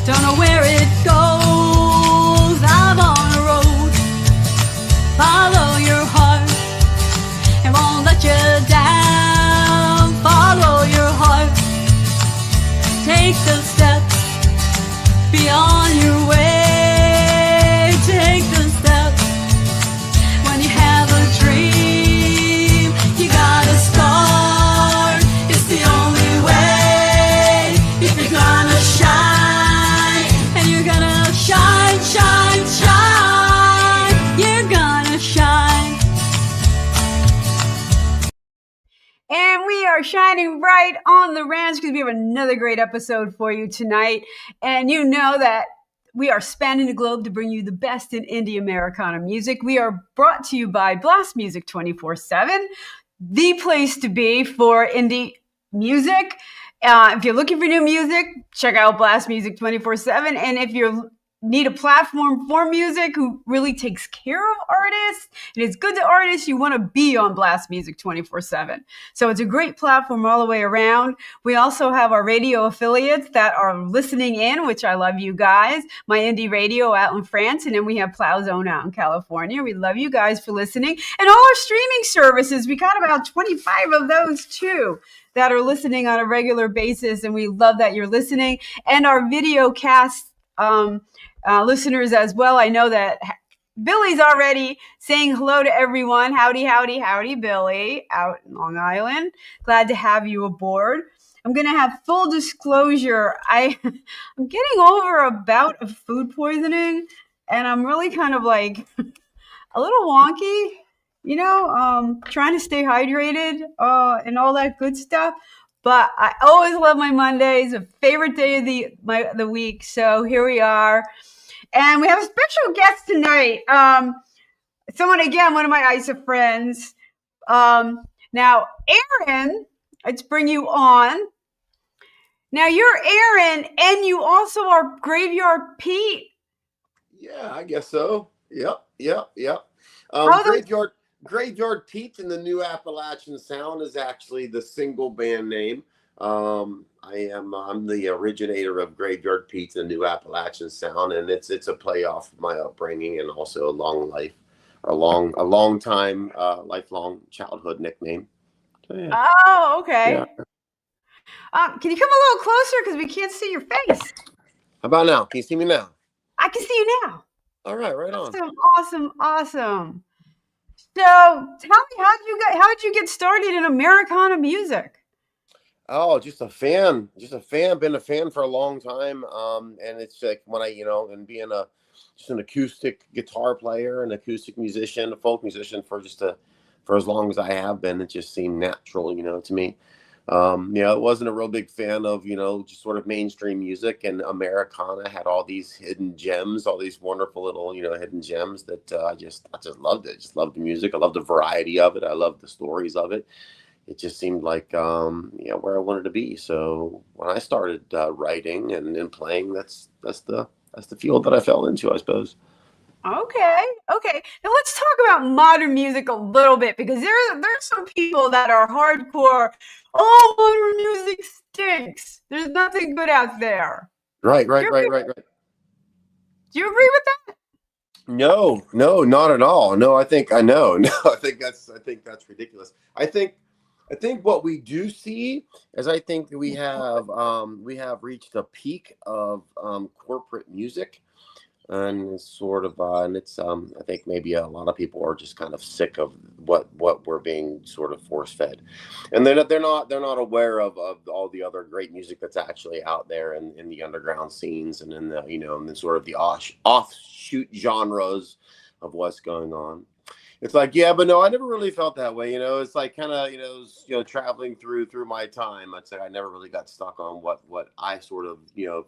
Don't know where it goes. I'm on a road. Follow your heart. It won't let you down. Follow your heart. Take the steps beyond your way. Take the steps. When you have a dream, you gotta start. It's the only way. If you're gonna shine, and you're gonna shine, shine, shine. You're gonna shine. And we are shining bright on the ranch because we have another great episode for you tonight. And you know that we are spanning the globe to bring you the best in indie Americana music. We are brought to you by Blast Music 24/7, the place to be for indie music. If you're looking for new music, check out Blast Music 24/7. And if you need a platform for music who really takes care of artists and is good to artists, you want to be on Blast Music 24/7. So it's a great platform all the way around. We also have our radio affiliates that are listening in, which I love you guys. My Indie Radio out in France, and then we have Plow Zone out in California. We love you guys for listening. And all our streaming services, we got about 25 of those too that are listening on a regular basis, and we love that you're listening. And our video cast listeners as well. I know that Billy's already saying hello to everyone. Howdy, howdy, howdy, Billy, out in Long Island. Glad to have you aboard. I'm going to have full disclosure. I'm getting over a bout of food poisoning, and I'm really kind of like a little wonky, trying to stay hydrated and all that good stuff. But I always love my Mondays, a favorite day of the week. So here we are. And we have a special guest tonight. One of my ISA friends. Now, Aaron, let's bring you on. Now, you're Aaron, and you also are Graveyard Pete. Yeah, I guess so. Yep. Graveyard Pete and the New Appalachian Sound is actually the single band name. I'm the originator of Graveyard Pete and the New Appalachian Sound, and it's a play off of my upbringing and also a long time lifelong childhood nickname. So, yeah. Oh, okay. Yeah. Can you come a little closer because we can't see your face? How about now? Can you see me now? I can see you now. All right, right on. Awesome. So tell me, how did you get started in Americana music? Oh, just a fan. Been a fan for a long time. And it's like when and being just an acoustic guitar player, an acoustic musician, a folk musician for as long as I have been, it just seemed natural, to me. It wasn't a real big fan of, just sort of mainstream music, and Americana had all these hidden gems, all these wonderful little, hidden gems that I just loved it. I just loved the music. I loved the variety of it. I loved the stories of it. It just seemed like, where I wanted to be. So when I started writing and playing, that's the field that I fell into, I suppose. Okay. Now let's talk about modern music a little bit, because there's some people that are hardcore. Oh, modern music stinks. There's nothing good out there. Right. Do you agree with that? No, not at all. No, I think that's ridiculous. I think what we do see is I think we have reached a peak of corporate music. And it's sort of, I think maybe a lot of people are just kind of sick of what we're being sort of force fed, and they're not aware of all the other great music that's actually out there in the underground scenes and in the in the sort of the offshoot genres of what's going on. It's like, yeah, but no, I never really felt that way. It's like kind of, traveling through my time. I'd say I never really got stuck on what I sort of,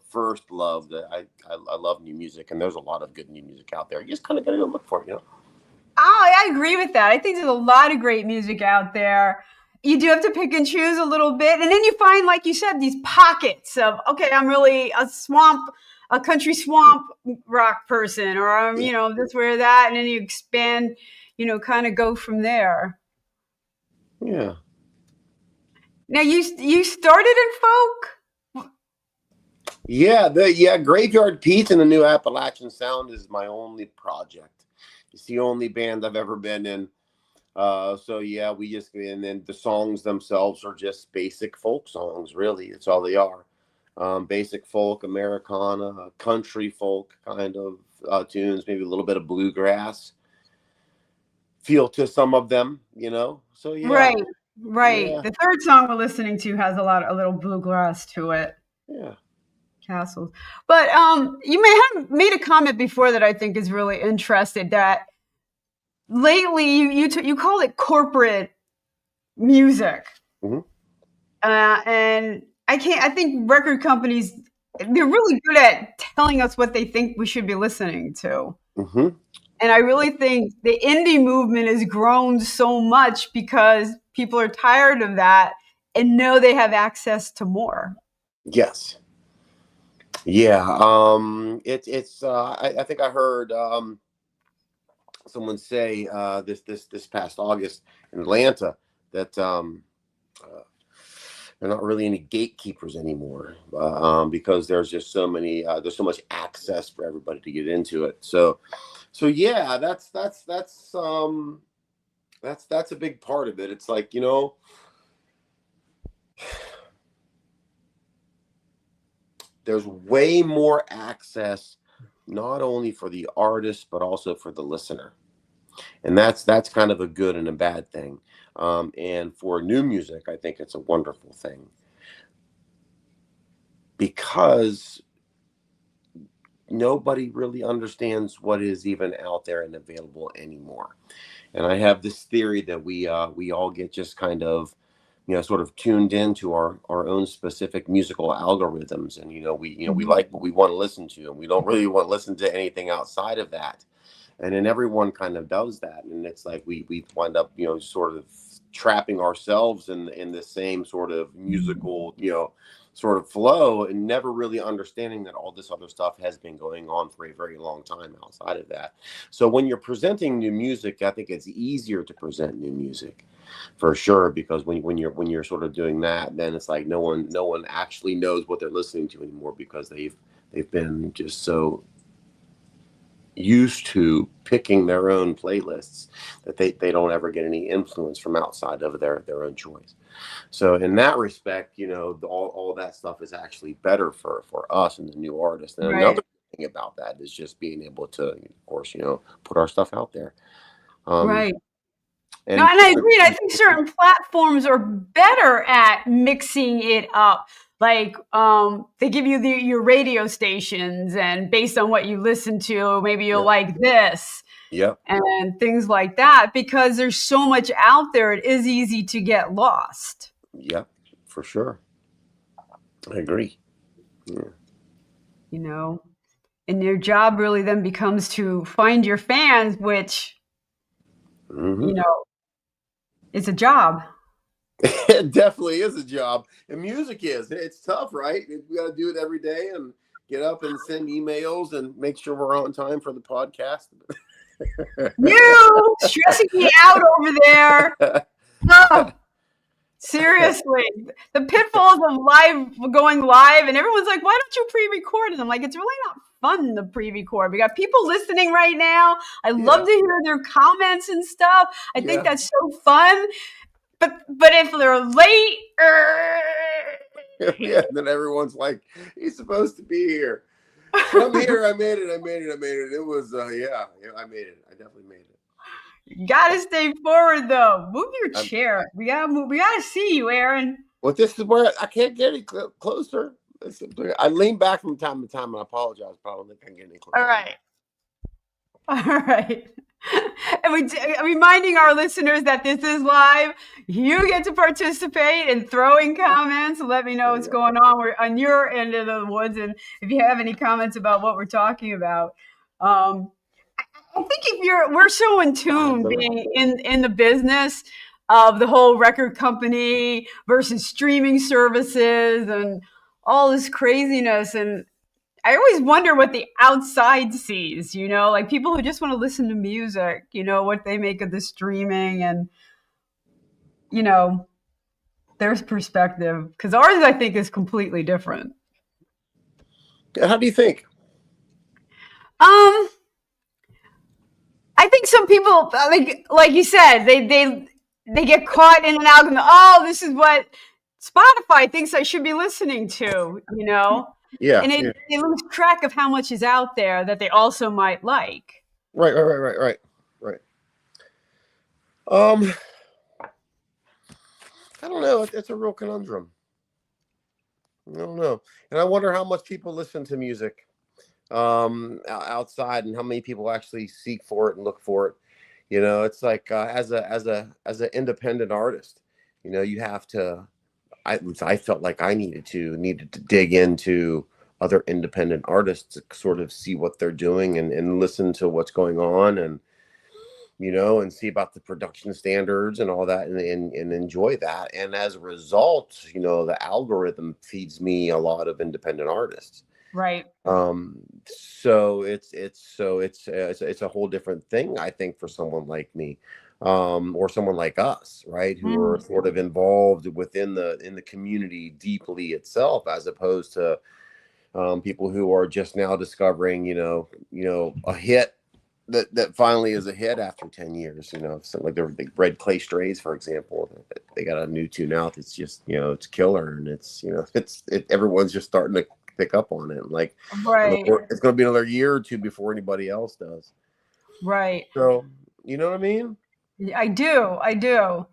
first loved. I love new music, and there's a lot of good new music out there. You just kind of got to go look for it, Oh, I agree with that. I think there's a lot of great music out there. You do have to pick and choose a little bit. And then you find, like you said, these pockets of, okay, I'm really a country swamp rock person, or I'm, this, where, that. And then you expand, kind of go from there. Yeah. Now you started in folk? Yeah, Graveyard Peace and the New Appalachian Sound is my only project. It's the only band I've ever been in. So yeah, we just and then the songs themselves are just basic folk songs. Really, it's all they are. Basic folk, Americana, country folk kind of tunes, maybe a little bit of bluegrass feel to some of them. So yeah, Right, right. yeah, The third song we're listening to has a little bluegrass to it. yeah. Castles. But you may have made a comment before that I think is really interesting. That lately you call it corporate music, Hmm. and I think record companies, they're really good at telling us what they think we should be listening to. Hmm. And I really think the indie movement has grown so much because people are tired of that and know they have access to more. Yes. Yeah. I think I heard someone say this past August in Atlanta that uh, there are not really any gatekeepers anymore because there's just there's so much access for everybody to get into it. So yeah, that's a big part of it. It's like there's way more access, not only for the artist but also for the listener, and that's kind of a good and a bad thing. And for new music, I think it's a wonderful thing because nobody really understands what is even out there and available anymore. And I have this theory that we all get just kind of sort of tuned into our own specific musical algorithms, and we Mhm. like what we want to listen to, and we don't really want to listen to anything outside of that. And then everyone kind of does that, and it's like we wind up sort of trapping ourselves in the same sort of musical sort of flow, and never really understanding that all this other stuff has been going on for a very long time outside of that. So when you're presenting new music, I think it's easier to present new music for sure, because when you're sort of doing that, then it's like no one actually knows what they're listening to anymore, because they've been just so used to picking their own playlists that they don't ever get any influence from outside of their own choice. So in that respect, all that stuff is actually better for us and the new artists. And Right, another thing about that is just being able to, of course, put our stuff out there. Um, right. No, and and I agree. I think certain platforms are better at mixing it up. Like, they give you your radio stations, and based on what you listen to, maybe you'll yeah, like this yeah, and things like that. Because there's so much out there, it is easy to get lost. yeah, for sure. I agree. Yeah. You know, and your job really then becomes to find your fans, which Hmm. you know is a job. It definitely is a job, and music is. It's tough, right? We got to do it every day and get up and send emails and make sure we're on time for the podcast. You stressing me out over there. Oh, seriously, the pitfalls of going live, and everyone's like, "Why don't you pre-record?" And I'm like, "It's really not fun to pre-record. We got people listening right now. I love Yeah, to hear their comments and stuff. I think yeah, that's so fun. But if they're late, yeah. Then everyone's like, "He's supposed to be here," but I'm here. I made it. I made it. I made it. It was yeah. I made it. I definitely made it. you gotta stay forward though. Move your I'm, chair. We gotta move. We gotta see you, Aaron. well, this is where I can't get any closer. I lean back from time to time, and I apologize, but I don't think I can get any All closer than right. All right. And reminding our listeners that this is live. You get to participate and throw in comments and let me know what's that. going on. We're on your end of the woods. And if you have any comments about what we're talking about, um, I think we're so in tune Yeah. being in the business of the whole record company versus streaming services and all this craziness. And I always wonder what the outside sees, like people who just want to listen to music, what they make of the streaming and, you know, their perspective. Because ours, I think, is completely different. How do you think? Um, I think some people, like you said, they get caught in an algorithm. Oh, this is what Spotify thinks I should be listening to, Yeah, and yeah. they lose track of how much is out there that they also might like. Right, right, right, right, right, right. Um, I don't know. It's a real conundrum. I don't know, and I wonder how much people listen to music outside, and how many people actually seek for it and look for it. It's like as an independent artist, you have to. I felt like I needed to dig into other independent artists to sort of see what they're doing, and listen to what's going on, and see about the production standards and all that, and enjoy that. And as a result, the algorithm feeds me a lot of independent artists. Right. So it's a whole different thing, I think, for someone like me, or someone like us, right, who are Mm, sort of involved within the community deeply itself, as opposed to people who are just now discovering, a hit that finally is a hit after 10 years. Something like the Red Clay Strays, for example. They got a new tune out that's just, it's killer, and everyone's just starting to pick up on it. Like, right. it's going to be another year or two before anybody else does. Right. So, you know what I mean? I do. I do.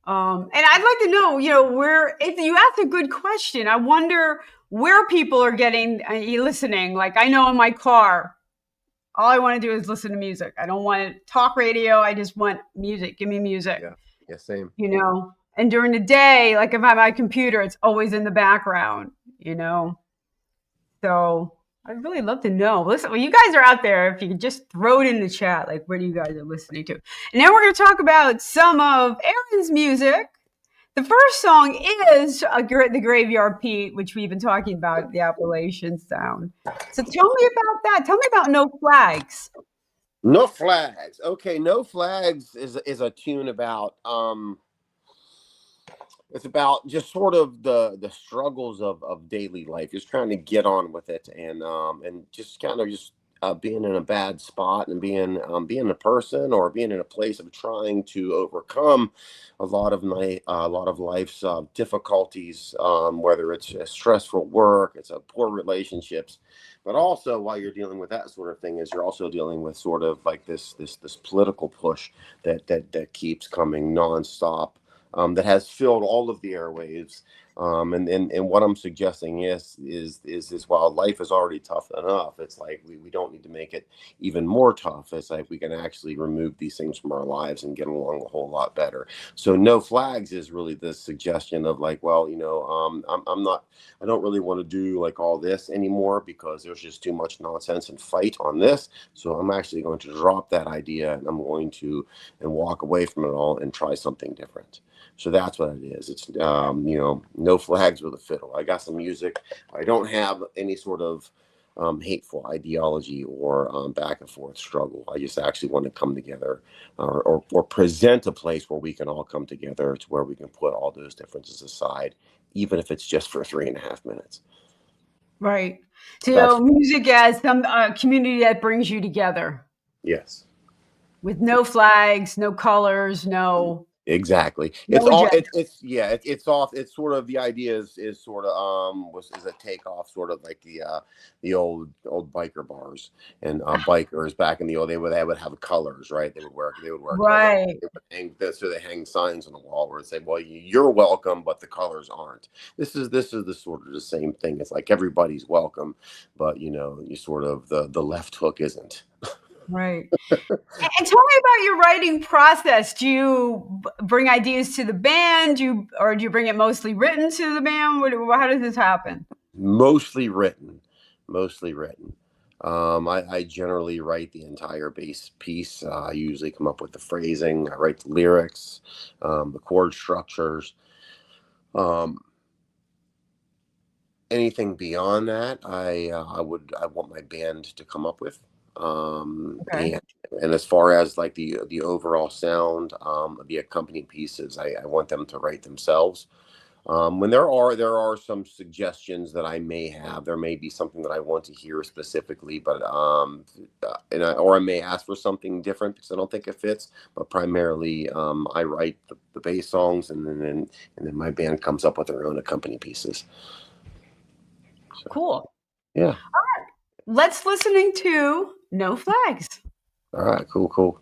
And I'd like to know, where, if you asked a good question, I wonder where people are getting listening. Like, I know in my car, all I want to do is listen to music. I don't want talk radio. I just want music. Give me music, Yeah. Yeah. Same. And during the day, like if I'm at my computer, it's always in the background. So I'd really love to know. Listen, well, you guys are out there. If you could just throw it in the chat, like where do you guys are listening to? And now we're going to talk about some of Aaron's music. The first song is the Graveyard Pete, which we've been talking about, the Appalachian sound. So tell me about that. Tell me about No Flags. No Flags. Okay, No Flags is a tune about it's about just sort of the struggles of daily life, just trying to get on with it, and just kind of just being in a bad spot, and being a person, or being in a place of trying to overcome a lot of life's difficulties, whether it's a stressful work, it's a poor relationships. But also, while you're dealing with that sort of thing, is you're also dealing with sort of like this political push that keeps coming nonstop, that has filled all of the airwaves. And what I'm suggesting is while life is already tough enough, it's like we don't need to make it even more tough. It's like we can actually remove these things from our lives and get along a whole lot better. So No Flags is really this suggestion of like, well, I'm not, I don't really want to do like all this anymore, because there's just too much nonsense and fight on this. So I'm actually going to drop that idea, and I'm going to and walk away from it all and try something different. So that's what it is. It's No Flags with a fiddle. I got some music. I don't have any sort of hateful ideology or back and forth struggle. I just actually want to come together, or present a place where we can all come together, to where we can put all those differences aside, even if it's just for 3.5 minutes. Right. That's So music as some community that brings you together yes. with no flags, no colors, Exactly. It's no all agenda. it's yeah, it's off. It's sort of, the idea is sort of was is a takeoff, sort of like the old biker bars, and bikers back in the old, they would have colors, right? They would wear colors. Right. They would hang this, so they hang signs on the wall where it say, well, you're welcome, but the colors aren't. This is the sort of the same thing. It's like everybody's welcome, but you sort of, the left hook isn't. Right. And tell me about your writing process. Do you bring ideas to the band? Or do you bring it mostly written to the band? How does this happen? Mostly written, mostly written. I generally write the entire bass piece. I usually come up with the phrasing. I write the lyrics, the chord structures. Um, Anything beyond that, I want my band to come up with. Okay. And as far as like the overall sound, the accompanying pieces, I want them to write themselves. When there are some suggestions that I may have, there may be something that I want to hear specifically, but or I may ask for something different because I don't think it fits. But primarily, I write the bass songs, and then my band comes up with their own accompany pieces. So, Cool. yeah. Let's listening to No Flags. All right. Cool.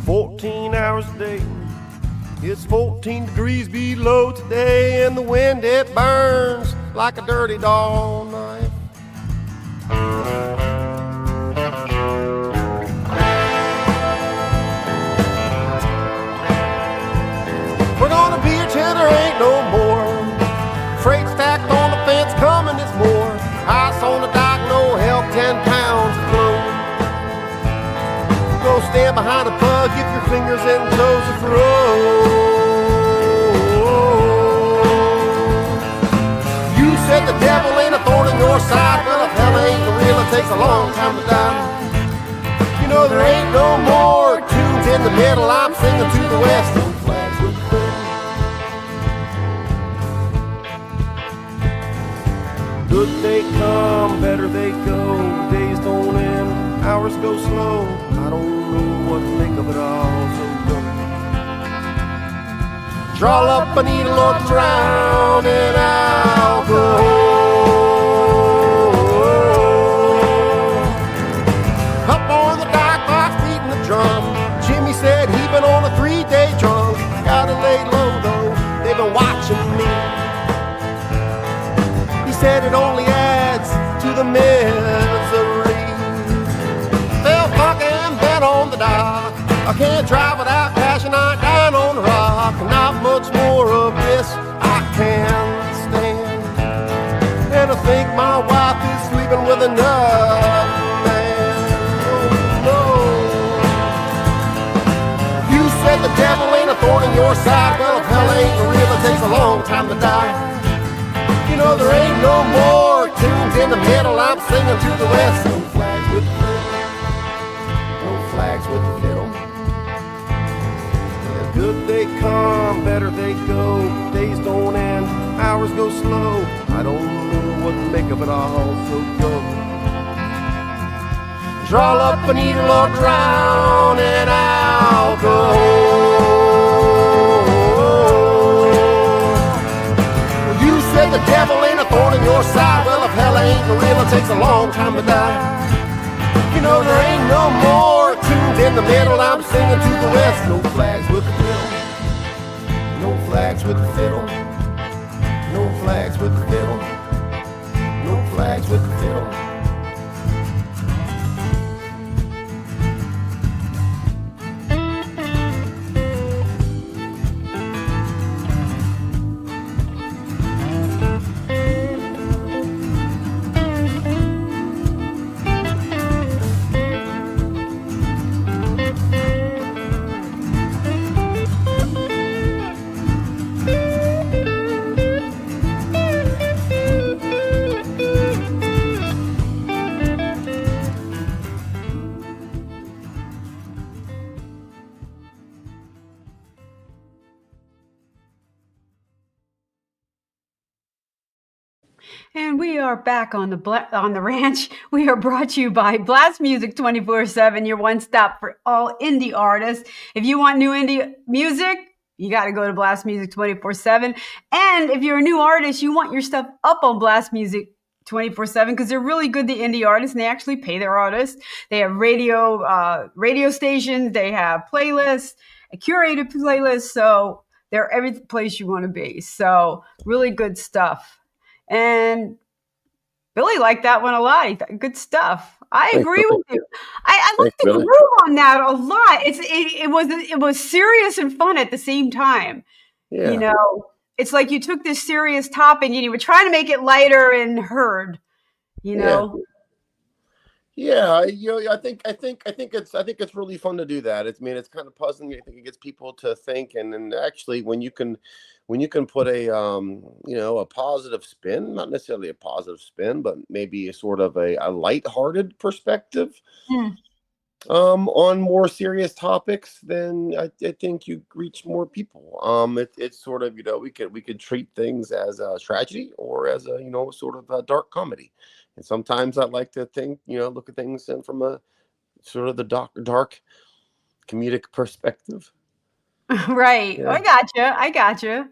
14 hours a day. It's 14 degrees below today, and the wind it burns like a dirty dull knife. We're gonna be here till there ain't no more. Freight stacked on the fence, coming it's more. Ice on the dock, no help, 10 pounds of clothes. Go stand behind a plug, get your fingers and toes to froze. You said the devil ain't a thorn in your side. Well, if hell ain't real, it takes a long time to die. You know there ain't no more tunes in the middle. I'm singing to the west. No flags with the fiddle. Good they come, better they go. Days don't end, hours go slow. I don't know what to think of it all, so go. Draw up a needle or drown, and I'll go. Up on the dock box beating the drum. Jimmy said he'd been on a 3-day drunk. Gotta lay low though, they've been watching me. He said it only adds to the misery. Fell fucking bent on the dock. I can't drive without crashing out down on the rock. Not much more of this I can stand. And I think my wife is sleeping with another man. Oh no. You said the devil ain't a thorn in your side. Well, if hell ain't real, it takes a long time to die. You know there ain't no more tunes in the middle. I'm singing to the west. No flags with the fiddle. No flags with the fiddle. Yeah, good they come, better they go. Days don't end, hours go slow. I don't know what to make of it all, so go. Draw up a needle or drown, and I'll go. The devil ain't a thorn in your side. Well, if hell ain't real, it takes a long time to die. You know there ain't no more tunes in the middle. I'm singing to the west. No flags with the fiddle. No flags with the fiddle. No flags with the fiddle. No flags with the fiddle. And we are back on the ranch. We are brought to you by Blast Music 24/7, your one stop for all indie artists. If you want new indie music, you got to go to Blast Music 24/7. And if you're a new artist, you want your stuff up on Blast Music 24/7 because they're really good, the indie artists, and they actually pay their artists. They have radio stations, they have playlists, a curated playlist, so they're every place you want to be. So really good stuff. And Billy liked that one a lot. He thought, good stuff. I agree with you. I like the groove on that a lot. It was serious and fun at the same time. Yeah. You know, it's like you took this serious topic and you were trying to make it lighter and heard. You know. Yeah, I think it's really fun to do that. It's kind of puzzling. I think it gets people to think, and actually, when put a a positive spin, not necessarily a positive spin, but maybe a sort of a lighthearted perspective Mm. on more serious topics, then I think you reach more people. It's sort of, we could treat things as a tragedy or as a, sort of a dark comedy. And sometimes I like to think, look at things in from a sort of the dark comedic perspective. Right. Yeah. I gotcha.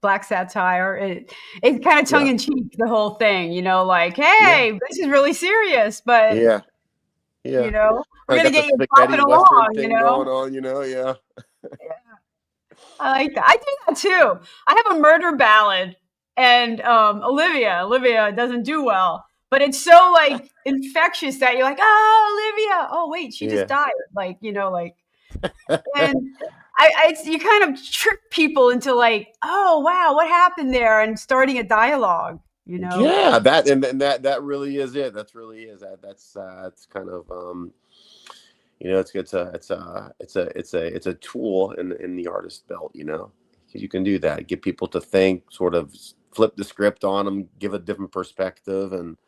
Black satire. It's kind of tongue Yeah. in cheek, the whole thing, like, Yeah. hey, this is really serious, but Yeah. Yeah. we're I gonna got the get you spaghetti bopping western along, thing going on, yeah. I like that. I do that too. I have a murder ballad, and Olivia doesn't do well, but it's so like infectious that you're like, oh, Olivia. Oh, wait, she just Yeah. died. Like, and you kind of trick people into like, oh wow, what happened there, and starting a dialogue. Yeah, that really is it. That's really is that. That's kind of it's a tool in the artist belt. You can do that. Get people to think, sort of flip the script on them, give a different perspective, and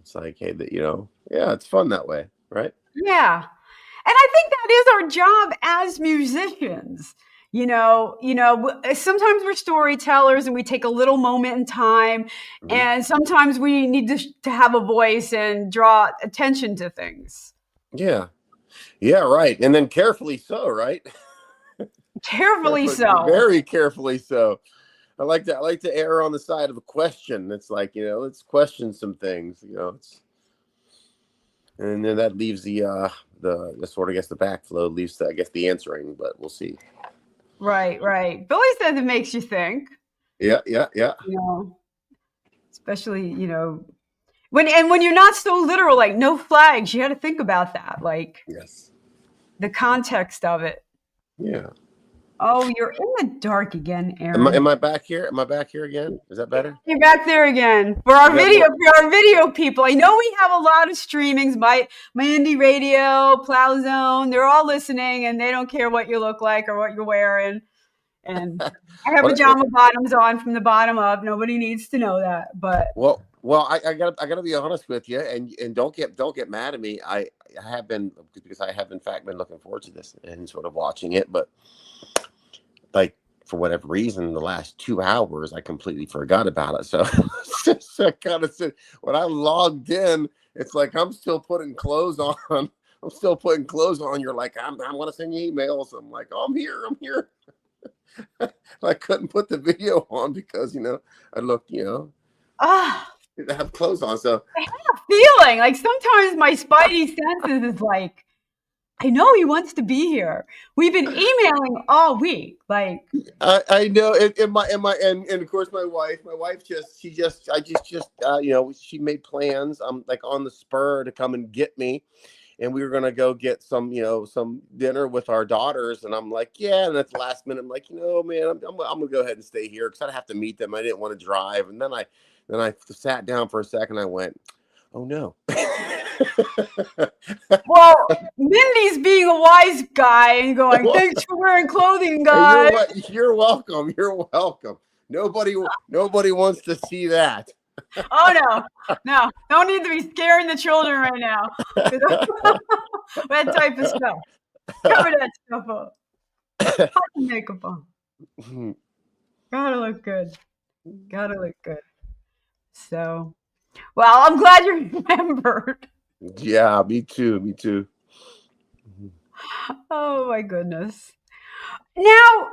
it's like, hey, yeah, it's fun that way, right? Yeah. And I think that is our job as musicians. Sometimes we're storytellers and we take a little moment in time, Hmm. and sometimes we need to have a voice and draw attention to things. Yeah, yeah, right. And then carefully so, right? Carefully Carefully, so. very carefully so. I like to err on the side of a question. It's like, let's question some things. And then that leaves the sort of, I guess, the backflow leaves I guess the answering, but we'll see. Right, right. Billy says it makes you think, Yeah, yeah, yeah. you know, especially, when you're not so literal, like no flags, you got to think about that, like Yes. the context of it. Yeah. Oh, you're in the dark again, Am I, Aaron. am I back here? Am I back here again? Is that better? You're back there again for You our got video more? for our video people. I know we have a lot of streamings. My indie radio, Plow Zone, they're all listening, and they don't care what you look like or what you're wearing. And I have What? pajama bottoms on from the bottom up. Nobody needs to know that, but Well, I gotta be honest with you, and don't get mad at me. I have been, because I have in fact been looking forward to this and sort of watching it, but like, for whatever reason, the last 2 hours I completely forgot about it. So, so I kind of said, when I logged in, it's like I'm still putting clothes on. I'm still putting clothes on. You're like, I'm gonna send you emails. I'm like, oh, I'm here. I'm here. I couldn't put the video on because I looked, ah, I have clothes on. So feeling like sometimes my spidey senses is like, I know he wants to be here. We've been emailing all week. Like, I know it. And of course my wife she made plans, like on the spur, to come and get me, and we were gonna go get some dinner with our daughters, and I'm like, yeah, and at the last minute I'm like, man, I'm gonna go ahead and stay here because I have to meet them. I didn't want to drive, and then I sat down for a second. I went, oh no. well, Mindy's being a wise guy and going, thanks for wearing clothing, Hey, guys. you're welcome. You're welcome. Nobody wants to see that. Oh no, don't need to be scaring the children right now. That type of stuff. Cover that stuff up. Put the makeup on. Gotta look good. Gotta look good. So, well, I'm glad you remembered. Yeah, me too. Me too. Oh my goodness. Now,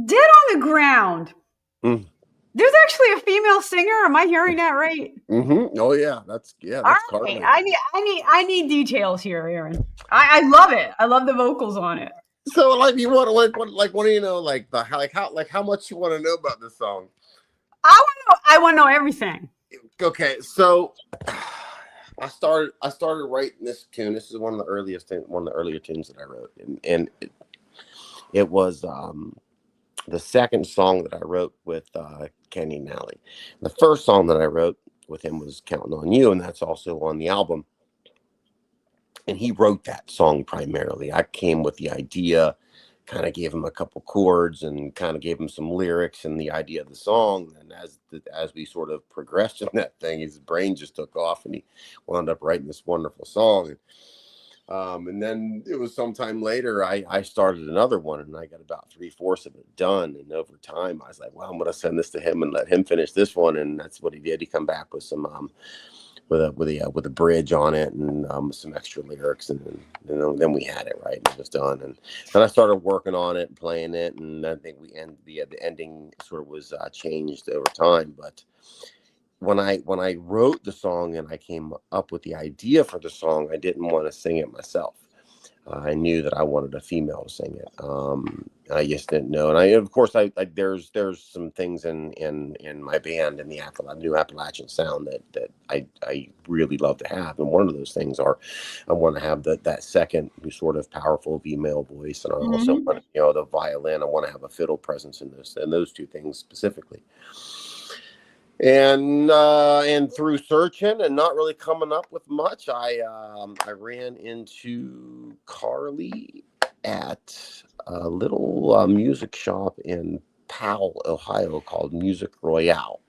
Dead on the Ground. Mm. There's actually a female singer. Am I hearing that right? Mm-hmm. Oh yeah, that's All right. Carly. I need details here, Aaron. I love it. I love the vocals on it. So, like, you want what do you know, like, how much you want to know about this song? I want to know everything. Okay, so I started writing this tune. This is one of the earlier tunes that I wrote, and it was the second song that I wrote with Kenny Nally. The first song that I wrote with him was "Counting on You," and that's also on the album. And he wrote that song primarily. I came with the idea, kind of gave him a couple chords and kind of gave him some lyrics and the idea of the song. And as we sort of progressed in that thing, his brain just took off, and he wound up writing this wonderful song. And then it was sometime later, I started another one, and I got about 3/4 of it done. And over time, I was like, well, I'm going to send this to him and let him finish this one. And that's what he did. He come back with some with a bridge on it, and some extra lyrics, and then we had it right, and it was done. And then I started working on it and playing it, and I think the ending sort of was changed over time. But when I wrote the song and I came up with the idea for the song, I didn't want to sing it myself. I knew that I wanted a female to sing it. I just didn't know, and of course, there's some things in my band, in the new Appalachian sound, that I really love to have, and one of those things are, I want to have that second sort of powerful female voice, and I also want, the violin. I want to have a fiddle presence in those two things specifically. And through searching and not really coming up with much, I ran into Carly at a little music shop in Powell, Ohio, called Music Royale,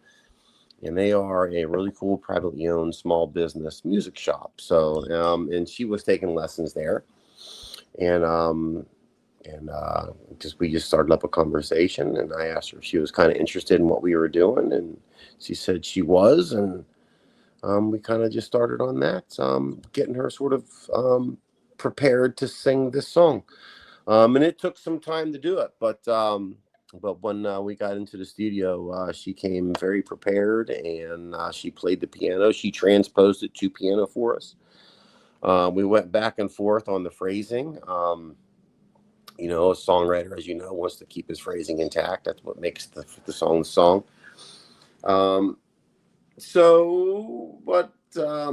and they are a really cool privately owned small business music shop. So and she was taking lessons there, and we just started up a conversation, and I asked her if she was kind of interested in what we were doing, and she said she was, and we kind of just started on that, getting her sort of prepared to sing this song. And it took some time to do it, but when we got into the studio, she came very prepared, and she played the piano. She transposed it to piano for us. We went back and forth on the phrasing. A songwriter, as you know, wants to keep his phrasing intact. That's what makes the song the song.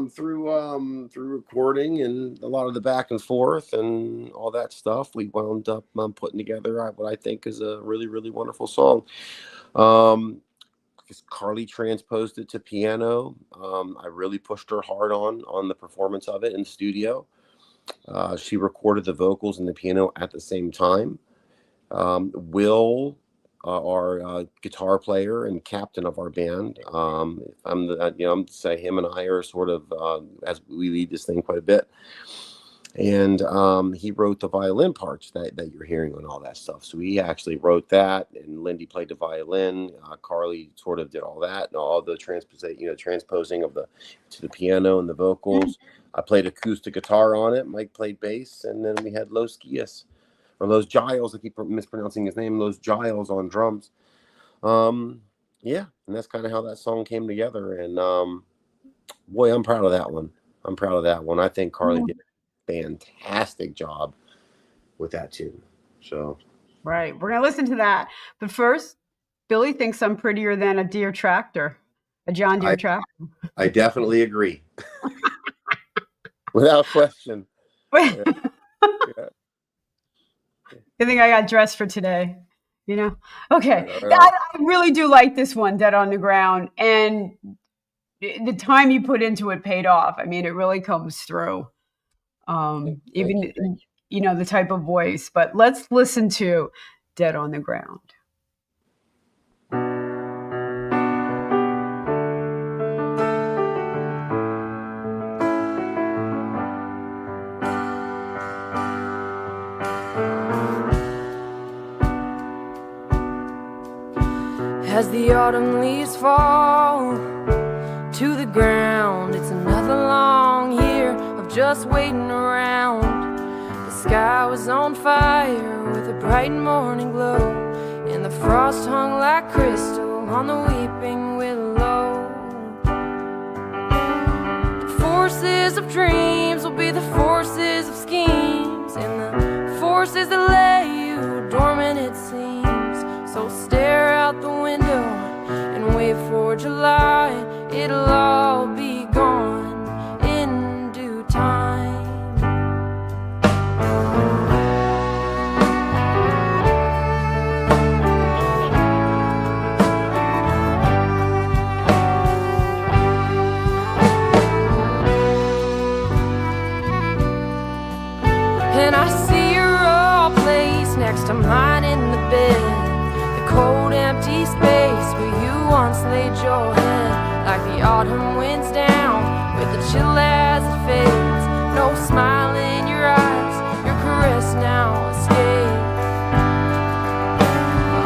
Through recording and a lot of the back and forth and all that stuff, we wound up putting together what I think is a really, really wonderful song. Because Carly transposed it to piano. I really pushed her hard on the performance of it in the studio. She recorded the vocals and the piano at the same time. Will, our guitar player and captain of our band, I'm say him and I are sort of as we lead this thing quite a bit. And he wrote the violin parts that you're hearing on all that stuff. So he actually wrote that, and Lindy played the violin. Carly sort of did all that, and all the transposing of to the piano and the vocals. I played acoustic guitar on it. Mike played bass, and then we had Los Giles, I keep mispronouncing his name, Los Giles on drums. And that's kind of how that song came together. And boy, I'm proud of that one. I think Carly did a fantastic job with that tune. So right, we're gonna listen to that. But first, Billy thinks I'm prettier than a Deere tractor, a John Deere tractor. I definitely agree. Without question. Yeah. I think I got dressed for today, Okay. I really do like this one, Dead on the Ground. And the time you put into it paid off. I mean, it really comes through. Even, the type of voice. But let's listen to Dead on the Ground. As the autumn leaves fall to the ground, it's another long year of just waiting around. The sky was on fire with a bright morning glow, and the frost hung like crystal on the weeping willow. The forces of dreams will be the forces of schemes, and the forces that lay you dormant, it seems. So stare out the window and wait for July. It'll all be gone in due time. And I see you're all placed next to your head like the autumn winds down, with the chill as it fades. No smile in your eyes, your caress now escapes.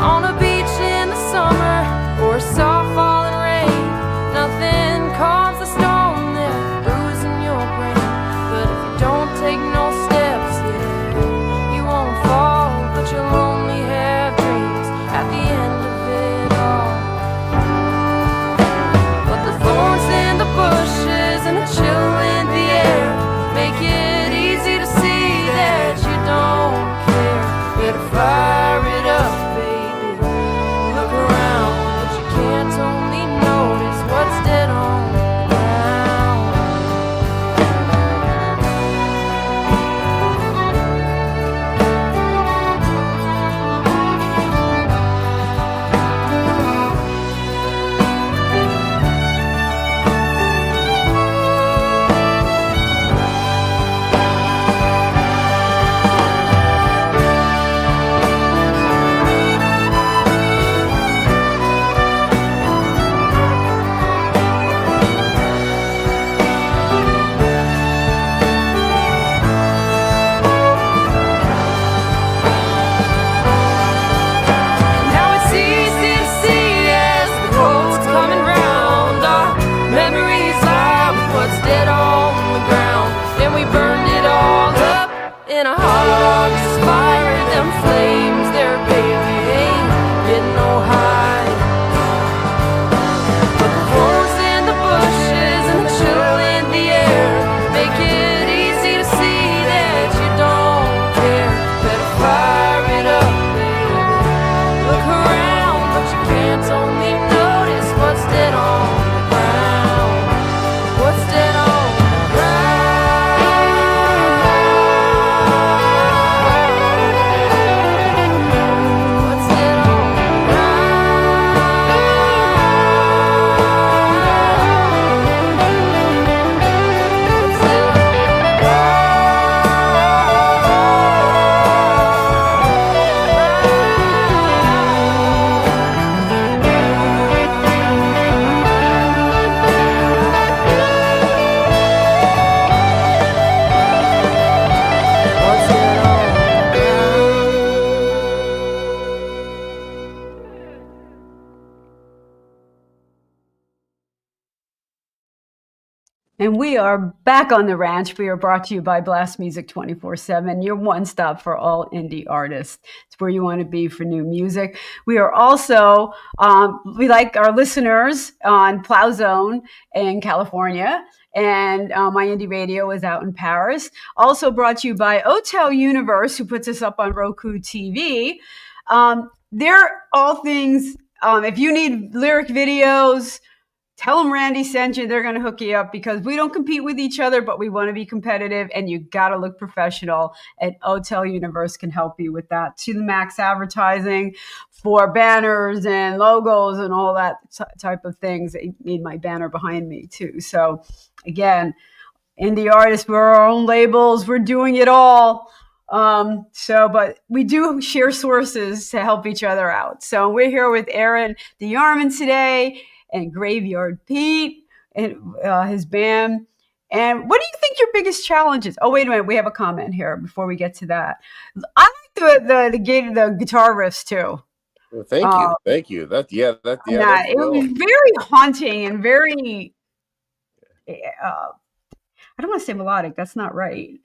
On a beach in the summer or a soft falling rain, nothing calms the storm there, bruising your brain. But if you don't take no steps, yeah, you won't fall, but you'll only have dreams at the end of it all. But the thorns in the bushes and the chill in the air make it easy to see that you don't care. Better fire it up, baby. Look around, but you can't only notice what's dead on the ground. Now it's easy to see as the road's coming round. Our memories lie with what's dead on the ground. And we burned it all up in a hot August fire. Them flames there, baby, ain't getting no high. But the thorns in the bushes and the chill in the air make it easy to see that you don't care. Better fire it up, baby. Look around, but you can't only notice what's dead on the ground. What's dead on the ground? What's dead on the What's dead on the And we are back on the ranch. We are brought to you by Blast Music 24/7, your one stop for all indie artists. It's where you want to be for new music. We are also, we like our listeners on Plow Zone in California. And my indie radio is out in Paris. Also brought to you by Hotel Universe, who puts us up on Roku TV. They're all things, if you need lyric videos, tell them Randie sent you. They're going to hook you up because we don't compete with each other, but we want to be competitive and you got to look professional. And Hotel Universe can help you with that. To the max advertising for banners and logos and all that type of things. They made my banner behind me too. So again, indie artists, we're our own labels. We're doing it all. But we do share sources to help each other out. So we're here with Aaron DeYarmon today and Graveyard Pete and his band. And what do you think your biggest challenge is? Oh, wait a minute. We have a comment here before we get to that. I like the guitar riffs too. Well, thank you. That's It was very haunting and very, I don't want to say melodic. That's not right.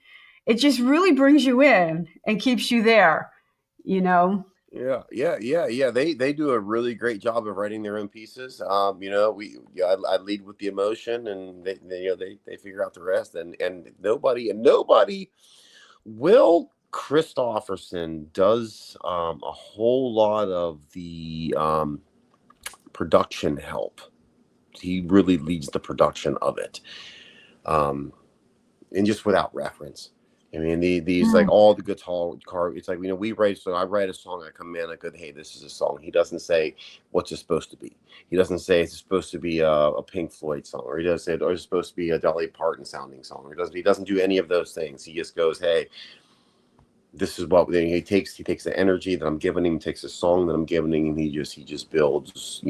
It just really brings you in and keeps you there, you know? Yeah. They do a really great job of writing their own pieces. I lead with the emotion, and they figure out the rest. And nobody. Will Christopherson does a whole lot of the production help. He really leads the production of it, and just without reference. I mean, these like all the guitar. It's like we write. So I write a song. I come in. I go, hey, this is a song. He doesn't say what's it supposed to be. He doesn't say it's supposed to be a Pink Floyd song, or he doesn't say it's supposed to be a Dolly Parton sounding song. Or he doesn't do any of those things. He just goes, hey, this is what he takes. He takes the energy that I'm giving him, takes the song that I'm giving him, and he just builds,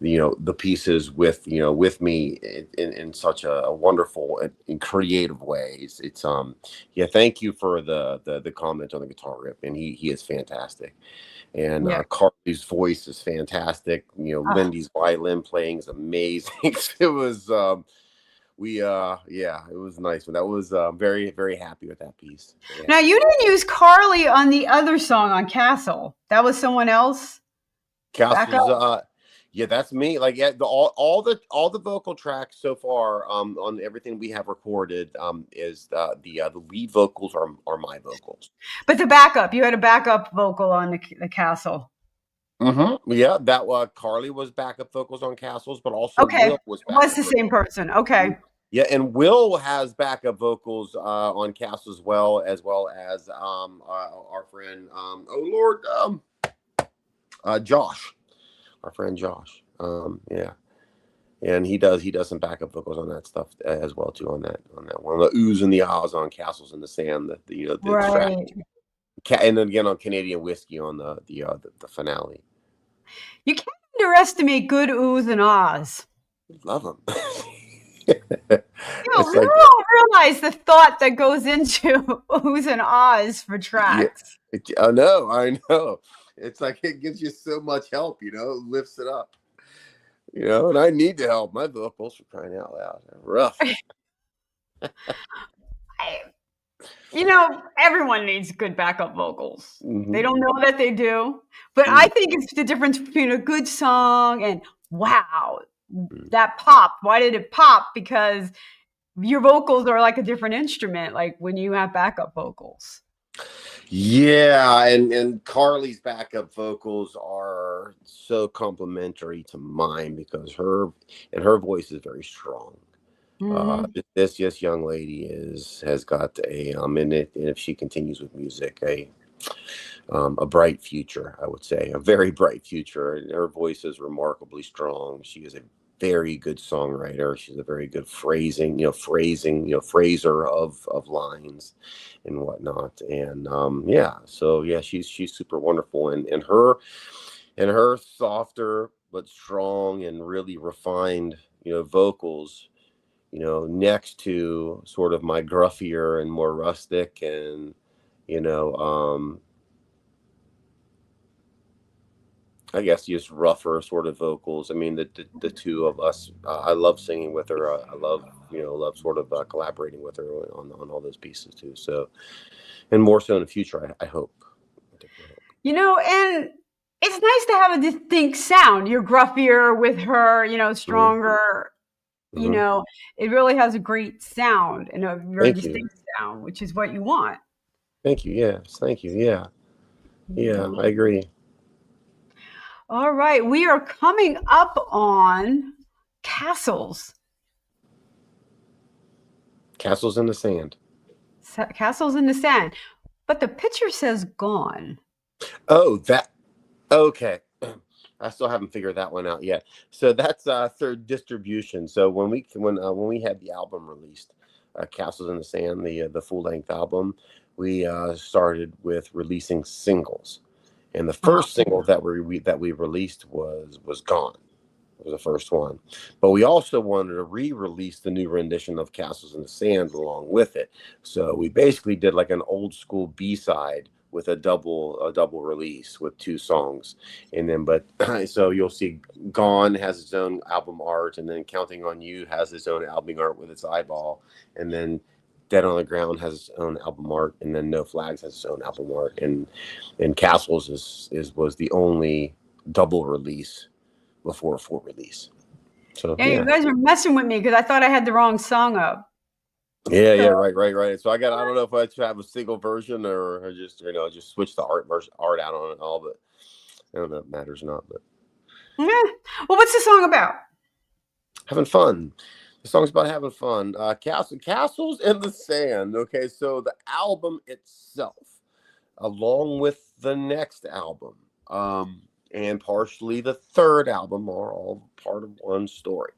the pieces with me in such a wonderful and creative ways. It's yeah, thank you for the comment on the guitar riff, and he is fantastic. And Yeah. Carly's voice is fantastic. Ah. Lindy's violin playing is amazing. It was yeah, it was nice. That was very, very happy with that piece. Yeah. Now you didn't use Carly on the other song on Castle. That was someone else. Castle's Backup. yeah, that's me. Like, yeah, all the vocal tracks so far on everything we have recorded is the lead vocals are my vocals. But the backup, you had a backup vocal on the Castle. Mm-hmm. Yeah, that Carly was backup vocals on Castles, but also Okay, Will it was was backup the same vocals. person. Okay. Yeah, and Will has backup vocals on Castles as well as our friend oh Lord Josh, our friend Josh. Yeah, and he does some backup vocals on that stuff as well too on that one. The oohs and the ahs on Castles in the Sand, the Right. and then again on Canadian Whiskey on the finale. You can't underestimate good oohs and ahs. Love them. You It's like, don't realize the thought that goes into oohs and ahs for tracks. yeah, I know. It's like it gives you so much help, it lifts it up. And I need to help. My vocals are crying out loud. They're rough. Everyone needs good backup vocals. Mm-hmm. They don't know that they do. But I think it's the difference between a good song and, wow, that popped. Why did it pop? Because your vocals are like a different instrument, like when you have backup vocals. Yeah, and Carly's backup vocals are so complimentary to mine because her voice is very strong. Mm-hmm. This young lady has got and if she continues with music, a bright future, I would say, a very bright future. Her voice is remarkably strong. She is a very good songwriter. She's a very good phraser of lines and whatnot. And yeah, so yeah, she's super wonderful. And her softer but strong and really refined, vocals, next to sort of my gruffier and more rustic and, I guess just rougher sort of vocals. I mean, the two of us, I love singing with her. I love sort of collaborating with her on all those pieces too. So, and more so in the future, I hope. And it's nice to have a distinct sound. You're gruffier with her, stronger. Mm-hmm. It really has a great sound and a very distinct sound, which is what you want. Thank you. Yes. Thank you. Yeah. Yeah, I agree. All right. We are coming up on Castles. Castles in the Sand. Castles in the Sand. But the picture says Gone. Oh, okay. I still haven't figured that one out yet. So that's third distribution. So when we had the album released, Castles in the Sand, the full length album, we started with releasing singles, and the first single that we released was Gone. It was the first one, but we also wanted to re-release the new rendition of Castles in the Sand along with it. So we basically did like an old school B-side with a double release with two songs, and then so you'll see Gone has its own album art, and then Counting on You has its own album art with its eyeball, and then Dead on the Ground has its own album art, and then No Flags has its own album art, and Castles was the only double release before a full release. So yeah, you guys are messing with me because I thought I had the wrong song up. Yeah, right. So I don't know if I should have a single version or just just switch the art out on it all, but I don't know if it matters or not. But yeah. Well, what's the song about? Having fun. The song's about having fun. Castles in the Sand. Okay, so the album itself, along with the next album, and partially the third album, are all part of one story.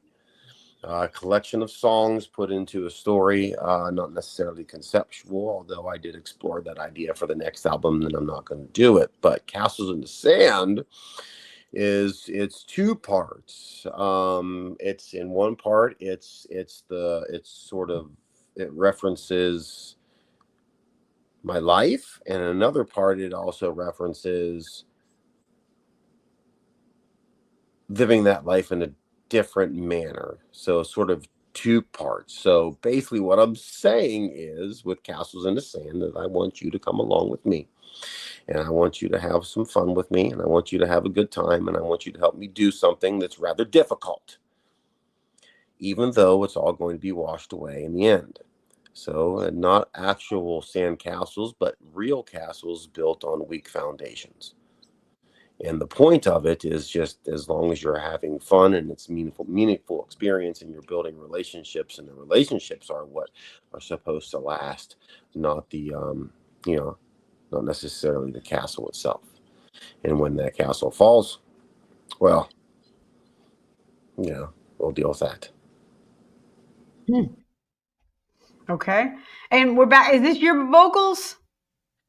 A collection of songs put into a story, not necessarily conceptual, although I did explore that idea for the next album, and I'm not going to do it. But Castles in the Sand is it's two parts. It's in one part, it's sort of, it references my life, and in another part it also references living that life in a different manner. So sort of two parts. So basically what I'm saying is, with Castles in the Sand, that I want you to come along with me, and I want you to have some fun with me, and I want you to have a good time, and I want you to help me do something that's rather difficult, even though it's all going to be washed away in the end. So not actual sand castles, but real castles built on weak foundations. And the point of it is, just as long as you're having fun and it's meaningful experience, and you're building relationships, and the relationships are what are supposed to last, not the not necessarily the castle itself. And when that castle falls, well, we'll deal with that. Okay. And we're back. Is this your vocals?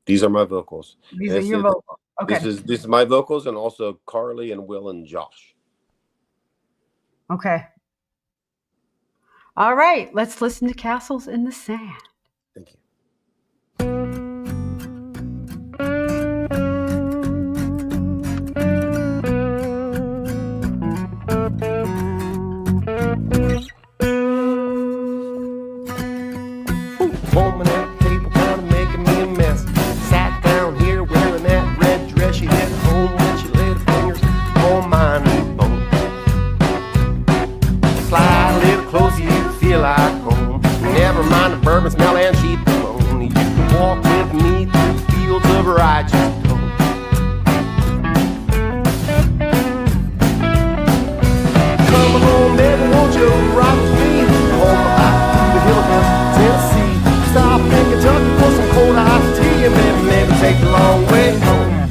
These are my vocals. These are your vocals. Okay. This is my vocals, and also Carly and Will and Josh. Okay. All right. Let's listen to Castles in the Sand. Thank you. Woman at the table, kind of making me a mess. Sat down here wearing that red dress. She headed home when she laid her fingers on my knee bone. Slide a little closer, you feel like home. Never mind the bourbon smell and cheap cologne. You can walk with me through fields of righteous gold. Come along, baby, won't you rock with me? Home out through the hills of Tennessee. Stop in Kentucky for some cold iced tea, and maybe take the long way home.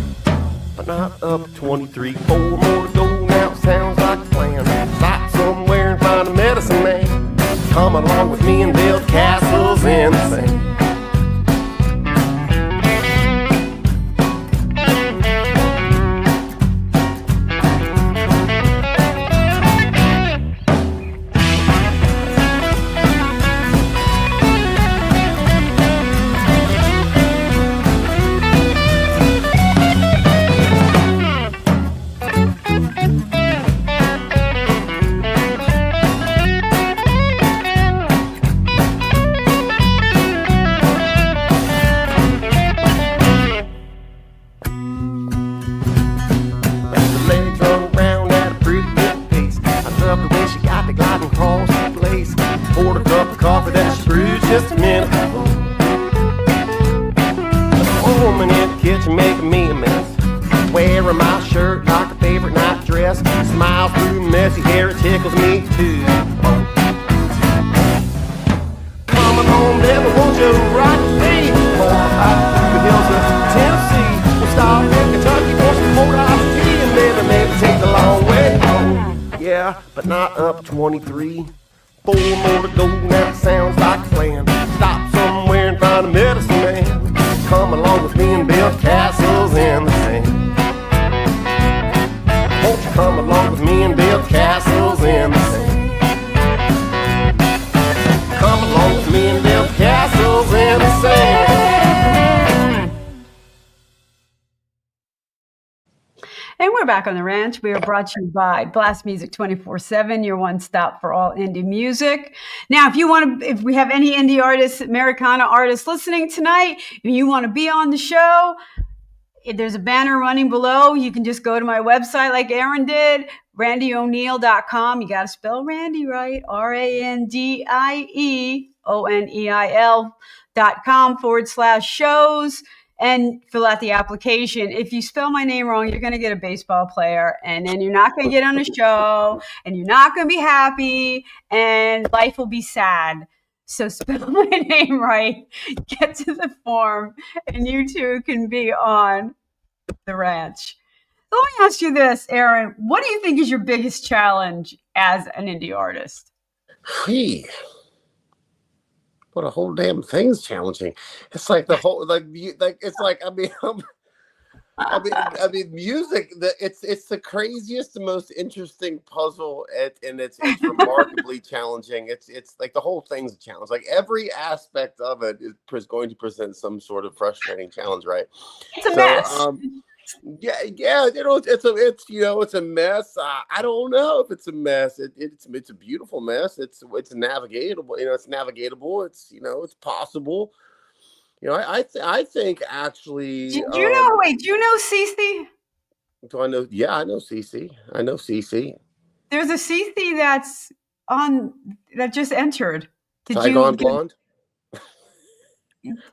But not up at 23, 4 more to go. Now it sounds like a plan. Stop somewhere and find a medicine man. Come along with me and build castles in the sand. But not up 23. 4 more to go, now it sounds like a plan. Stop somewhere and find a medicine man. Come along with me and build castles in the sand. Won't you come along with me and build castles in the sand? Come along with me and build castles in the sand. And we're back on the ranch. We are brought to you by Blast Music 24/7, your one stop for all indie music. Now, if we have any indie artists, Americana artists listening tonight, and you want to be on the show, there's a banner running below. You can just go to my website like Aaron did, RandieO'Neil.com. You got to spell Randie right, RandieO'Neil.com/shows. And fill out the application. If you spell my name wrong, you're going to get a baseball player, and then you're not going to get on the show, and you're not going to be happy, and life will be sad. So spell my name right, get to the form, and you too can be on the ranch. Let me ask you this, Aaron. What do you think is your biggest challenge as an indie artist? What a whole damn thing's challenging. It's like the whole, it's like, I mean, I mean, music. It's the craziest, the most interesting puzzle, and it's remarkably challenging. It's like the whole thing's a challenge. Like every aspect of it is going to present some sort of frustrating challenge, right? It's a So, mess. yeah, it's a mess. I don't know if it's a mess. It's a beautiful mess. It's navigatable. It's navigatable. It's possible. I think actually. Do you know? Wait, do you know Cece? Do I know? Yeah, I know CC. I know CC. There's a Cece that just entered. Did you Saigon Blonde.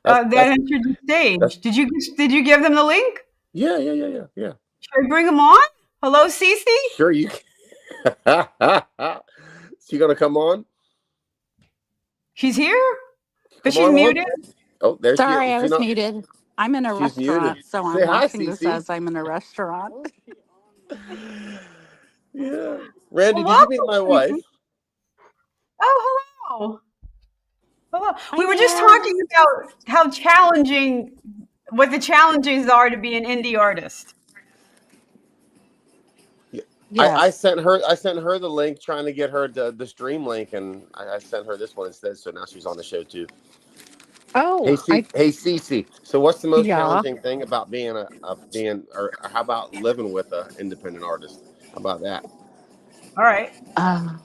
that That's entered the that's stage? Did you give them the link? yeah. Should I bring them on? Hello, Cece. Sure, you. She gonna come on? She's here, but Come she's on. muted. Oh, there she Sorry, is. I was muted. I'm in a She's muted. restaurant, so Say I'm hi, watching this CC. as I'm in a restaurant. Yeah. Well, Randy, did you meet welcome, my wife? Cece. Oh, hello. Hello. Hi We were just there. talking about what the challenges are to be an indie artist. Yeah. I Yes. sent her the link, trying to get her the stream link, and I sent her this one instead. So now she's on the show too. Oh, Hey, Cece. So, what's the most yeah. challenging thing about being or how about living with an independent artist? How about that? All right. Uh,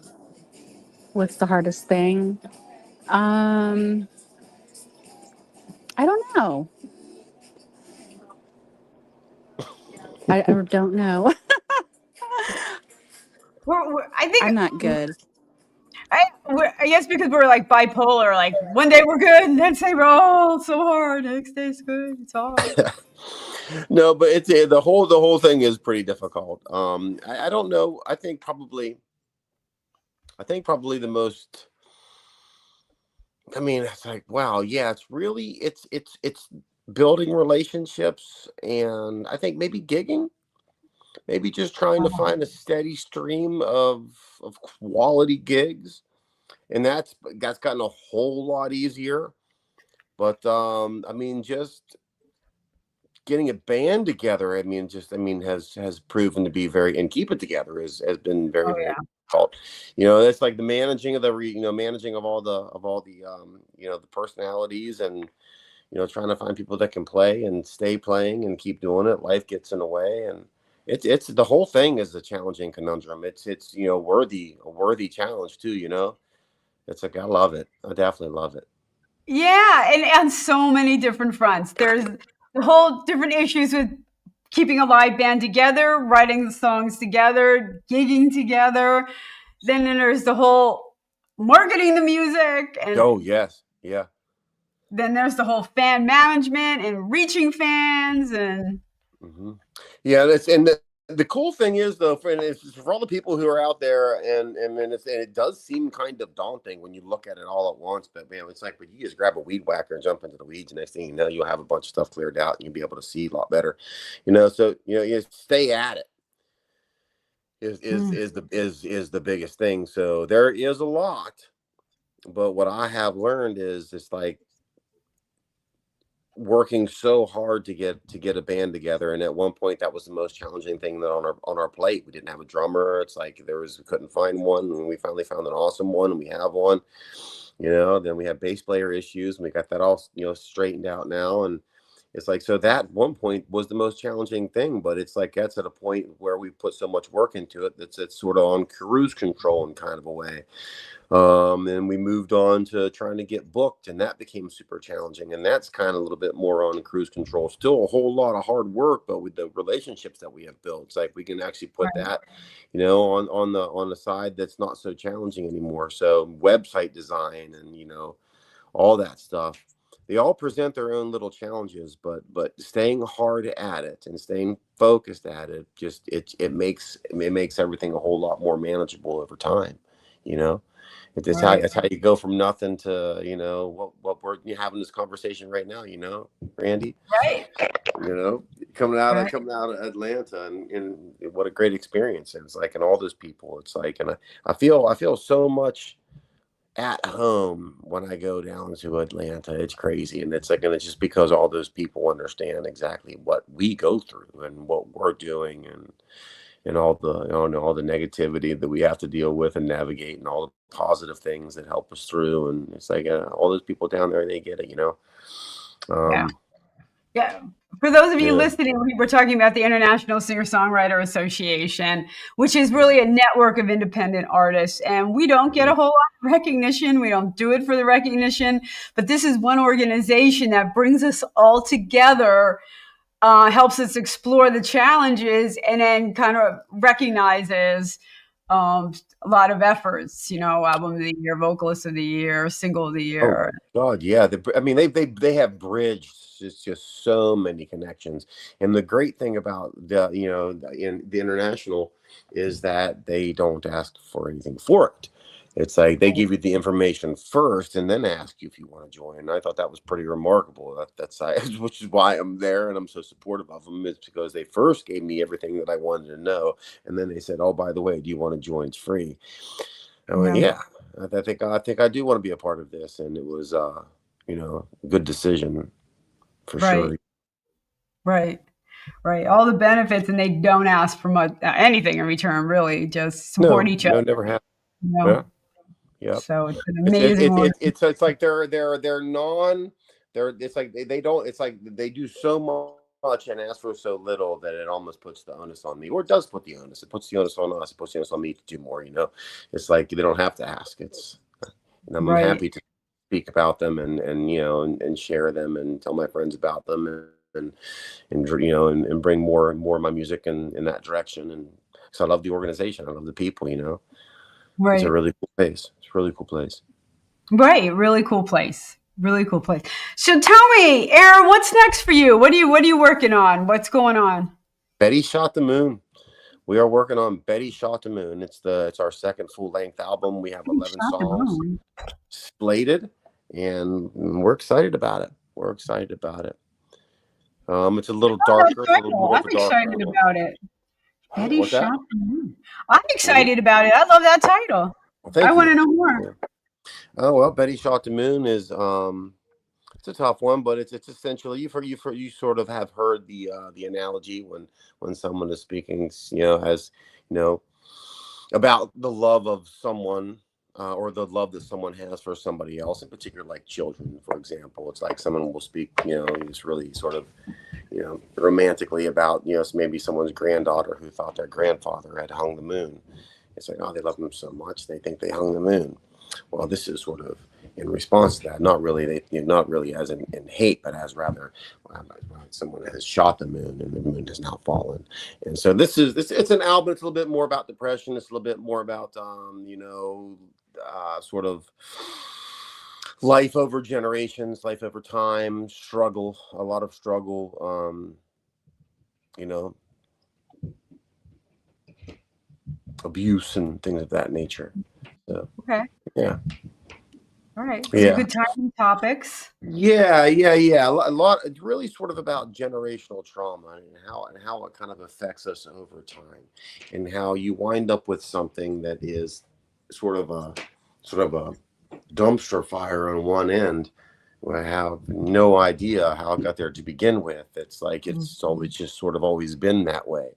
what's the hardest thing? Um, I don't know. I don't know. I think I'm not good. I guess because we're like bipolar. Like one day we're good, and next day we're all so hard. Next day's good. It's hard. No, but it's the whole thing is pretty difficult. I don't know. I think probably the most. I mean, it's like wow, yeah. It's building relationships, and I think maybe gigging. Maybe just trying to find a steady stream of quality gigs, and that's gotten a whole lot easier. But I mean, just getting a band together, has proven to be very, and keep it together has been very, Oh very yeah. difficult. It's like the managing of managing of all the the personalities, and trying to find people that can play and stay playing and keep doing it. Life gets in the way, and it's the whole thing is a challenging conundrum. It's a worthy challenge too. It's like I love it. I definitely love it. Yeah, and on so many different fronts. There's the whole different issues with keeping a live band together, writing the songs together, gigging together. Then there's the whole marketing the music, and Oh yes, yeah. then there's the whole fan management and reaching fans. And Hmm. Yeah, the cool thing is though, for all the people who are out there, and it does seem kind of daunting when you look at it all at once. But man, it's like, but you just grab a weed whacker and jump into the weeds, and next thing you know, you'll have a bunch of stuff cleared out, and you'll be able to see a lot better. So you stay at it is the biggest thing. So there is a lot, but what I have learned is it's like working so hard to get a band together, and at one point that was the most challenging thing that on our plate. We didn't have a drummer. It's like we couldn't find one, and we finally found an awesome one, and we have one. Then we had bass player issues, and we got that all straightened out now. And it's like, so that one point was the most challenging thing, but it's like that's at a point where we put so much work into it that's it's sort of on cruise control in kind of a way. And we moved on to trying to get booked, and that became super challenging. And that's kind of a little bit more on cruise control. Still a whole lot of hard work, but with the relationships that we have built, it's like we can actually put that, on the side that's not so challenging anymore. So website design and all that stuff. They all present their own little challenges, but staying hard at it and staying focused at it, just it makes everything a whole lot more manageable over time. You know. right. That's how you go from nothing to what we're having this conversation right now. Randy. Right. You know, coming out of Right. Atlanta, and what a great experience it's like, and all those people. It's like, and I feel so much at home when I go down to Atlanta. It's crazy, and it's just because all those people understand exactly what we go through and what we're doing, and all the all the negativity that we have to deal with and navigate, and all the positive things that help us through. And it's like all those people down there, they get it. Yeah. Um, Yeah. For those of you yeah, listening, we were talking about the International Singer-Songwriter Association, which is really a network of independent artists. And we don't get a whole lot of recognition. We don't do it for the recognition. But this is one organization that brings us all together, helps us explore the challenges, and then kind of recognizes a lot of efforts, album of the year, vocalist of the year, single of the oh year. God, yeah. I mean, they have bridged just so many connections. And the great thing about in the international is that they don't ask for anything for it. It's like they give you the information first and then ask you if you want to join. And I thought that was pretty remarkable. Which is why I'm there and I'm so supportive of them. It's because they first gave me everything that I wanted to know, and then they said, "Oh, by the way, do you want to join? It's free." I went, Yeah. "Yeah, I think I do want to be a part of this," and it was a good decision for Right. sure. Right. Right. All the benefits, and they don't ask for much, anything in return, really, just support No, each other, no, never happened. you know? Yeah, yep. So it's an It's it, amazing it, org. it it's like they're non they're it's like they don't it's like they do so much and ask for so little that it almost puts the onus on me, or it does put the onus. It puts the onus on us. It puts the onus on me to do more. It's like they don't have to ask. And I'm Right. happy to speak about them and share them and tell my friends about them and bring more and more of my music in that direction. And so I love the organization. I love the people. It's a Right. really cool place. It's a really cool place. Right. Really cool place. Really cool place. So tell me, Aaron, what's next for you? What are you working on? What's going on? Betty Shot the Moon. We are working on Betty Shot the Moon. It's our second full length album. We have You 11 shot the songs moon. slated, and we're excited about it. We're excited about it. It's a little Oh, that darker. It's a little title. more I'm of a darker excited one. about it. Betty What's that? shot the moon. I'm Hmm. excited about it. I love that title. Well, I thank want you. to know more. Yeah. Oh well, Betty Shot the Moon is it's a tough one, but it's essentially you sort of have heard the analogy when someone is speaking, as you know about the love of someone, or the love that someone has for somebody else, in particular, like children, for example. It's like someone will speak, just really sort of, romantically about, maybe someone's granddaughter who thought their grandfather had hung the moon. It's like, oh, they love him so much, they think they hung the moon. Well, this is sort of in response to that, not really as in hate, but as rather, someone has shot the moon and the moon has now fallen. And so it's an album. It's a little bit more about depression. It's a little bit more about sort of life over generations, life over time, struggle, a lot of struggle, you know, abuse and things of that nature. So Okay. yeah. All right. Some Yeah. good timing topics. Yeah. A lot. It's really sort of about generational trauma and how it kind of affects us over time, and how you wind up with something that is sort of a dumpster fire on one end. Where I have no idea how it got there to begin with. It's like it's Mhm. always just sort of always been that way,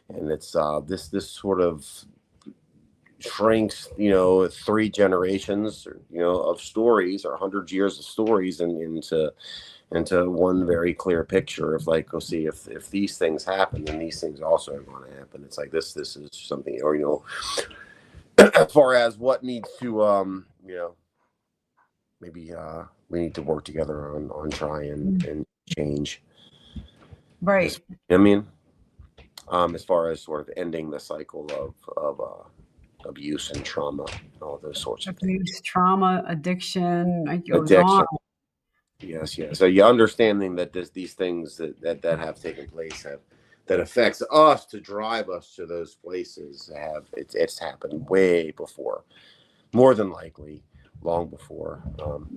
and it's this sort of shrinks, three generations, of stories, or 100 years of stories, and into one very clear picture of, like, go see, if these things happen, then these things also are going to happen. It's like this is something, or as far as what needs to maybe we need to work together on trying and change this. Right. I mean, as far as sort of ending the cycle of abuse and trauma and all those sorts of things. Abuse, trauma, addiction, it goes on. Addiction. Yes. So you understanding that these things that have taken place that affects us to drive us to those places it's happened way before, more than likely, long before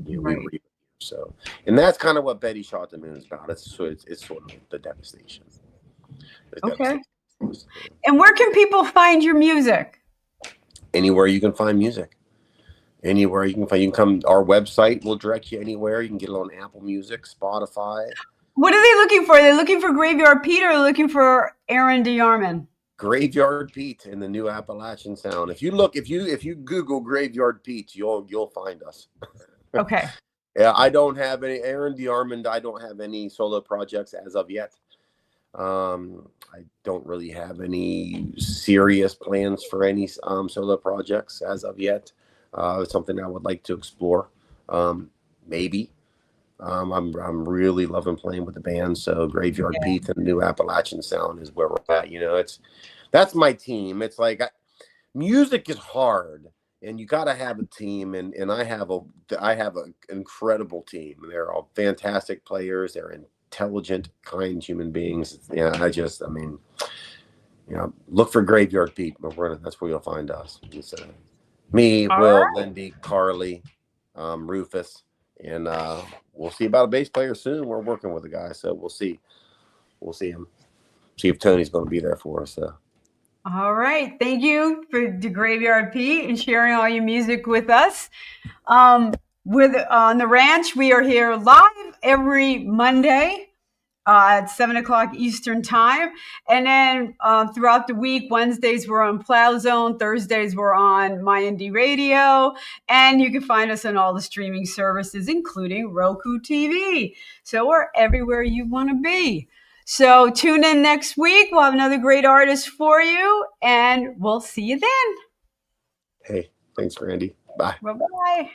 we were Right. here. So, and that's kind of what Betty Shot the Moon is about. It's sort of the devastation. The Okay. devastation. And where can people find your music? Anywhere you can find music. Anywhere you can come. Our website will direct you anywhere. You can get it on Apple Music, Spotify. What are they looking for? Are they looking for Graveyard Pete or are they looking for Aaron DeYarmon? Graveyard Pete and the new Appalachian Sound. If you Google Graveyard Pete, you'll find us. Okay. Yeah, I don't have any Aaron DeYarmon. I don't have any solo projects as of yet. I don't really have any serious plans for any solo projects as of yet. It's something I would like to explore. Maybe. I'm really loving playing with the band. So Graveyard Pete and the new Appalachian Sound is where we're at. You know, that's my team. It's like music is hard, and you got to have a team. And I have an incredible team. They're all fantastic players. They're intelligent, kind human beings. Yeah, I mean, you know, look for Graveyard Pete. But that's where you'll find us. It's, me, All Will, right. Lindy, Carly, Rufus. And we'll see about a bass player soon. We're working with a guy, so we'll see. We'll see him. See if Tony's going to be there for us. So. All right. Thank you for the Graveyard Pete and sharing all your music with us. We're on the ranch. We are here live every Monday at 7:00 Eastern time. And then throughout the week, Wednesdays we're on Plow Zone, Thursdays we're on My Indie Radio, and you can find us on all the streaming services, including Roku TV. So we're everywhere you want to be. So tune in next week. We'll have another great artist for you, and we'll see you then. Hey, thanks, Randie. Bye. Bye-bye.